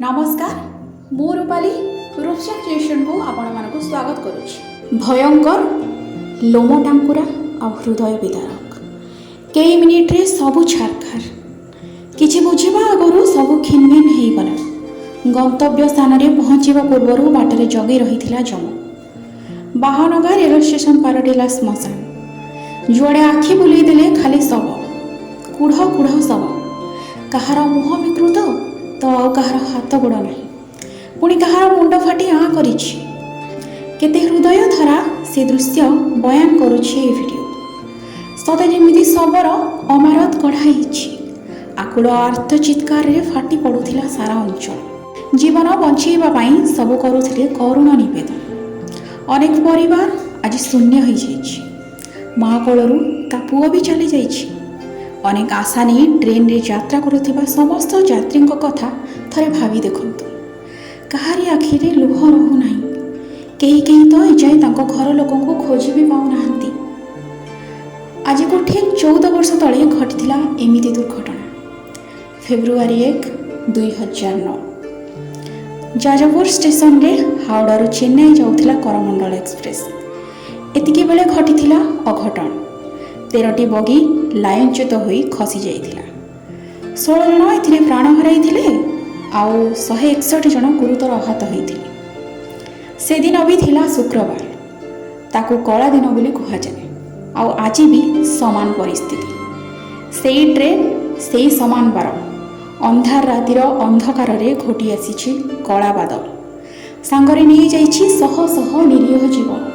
नमस्कार मु रूपाली रूपसा क्रिएशन को आपण स्वागत करुच्ची। भयंकर लोम टांकुरा आ हृदय विदारक कई मिनिट रे सबु छारखार किछि बुझिबा आगरु सबु खिनभिन हो गला। गंतव्य स्थान रे पहुँचवा पूर्व बाटरे जगी रही जम। बाहनगा रेल स्टेशन पारटिला श्मशान। जुआड़े आखि बुले देले खाली शव, कुढ़ कुढ़ शव। कहार मुह विकृत तो आउ कहार हाथ गोड़ ना, पुणी कहार मुंड फाटी आँ करिछि। केते हृदय धरा से दृश्य बयान करुछि ए वीडियो। सते जेमिति शवर अमारत कढ़ाई आकुल आर्त चित्कार रे फाटी पड़ुथिला सारा अंचल। जीवन बंचेबा पई सब करुथिले करुण निवेदन। अनेक परिवार आज शून्य हो जाइछि। माँ कोलरू ता पुओ भी चली जाइछि। अनेक आशा नहीं ट्रेन रे यात्रा करुथिबा समस्त यात्री कथा थरे भावी देखंतु। कहारी आखिरे लुह रहु नाही। केही केही तो एजाए तांको घर लोकों को खोजी भी पाउ नाहंती। आज को ठीक 14 वर्ष तले घटिथिला एमिति दुर्घटना। फेब्रुआरी 1, 2009 जाजपुर स्टेशन रे हावड़ारू चेन्नई जाउथिला करमंडल एक्सप्रेस। एतिके बेले घटिथिला अघटन। 13टी बगी लाइनच्युत होई खसी जाइथिला। 16 जन एथिरे प्राण हराइथिले आउ 161 जन गुरुतर आहत होइथिले। से दिन भी थिला शुक्रवार। ताकू कला दिन बोली कहा जाए। आउ आज भी समान परिस्थिति। सेई ट्रेन सेई समान बार। अंधार रातिर अंधकार रे घोटी आसीछि कला बादल। सांगरे नहीं जाइछि शह शह निरीह जीवन।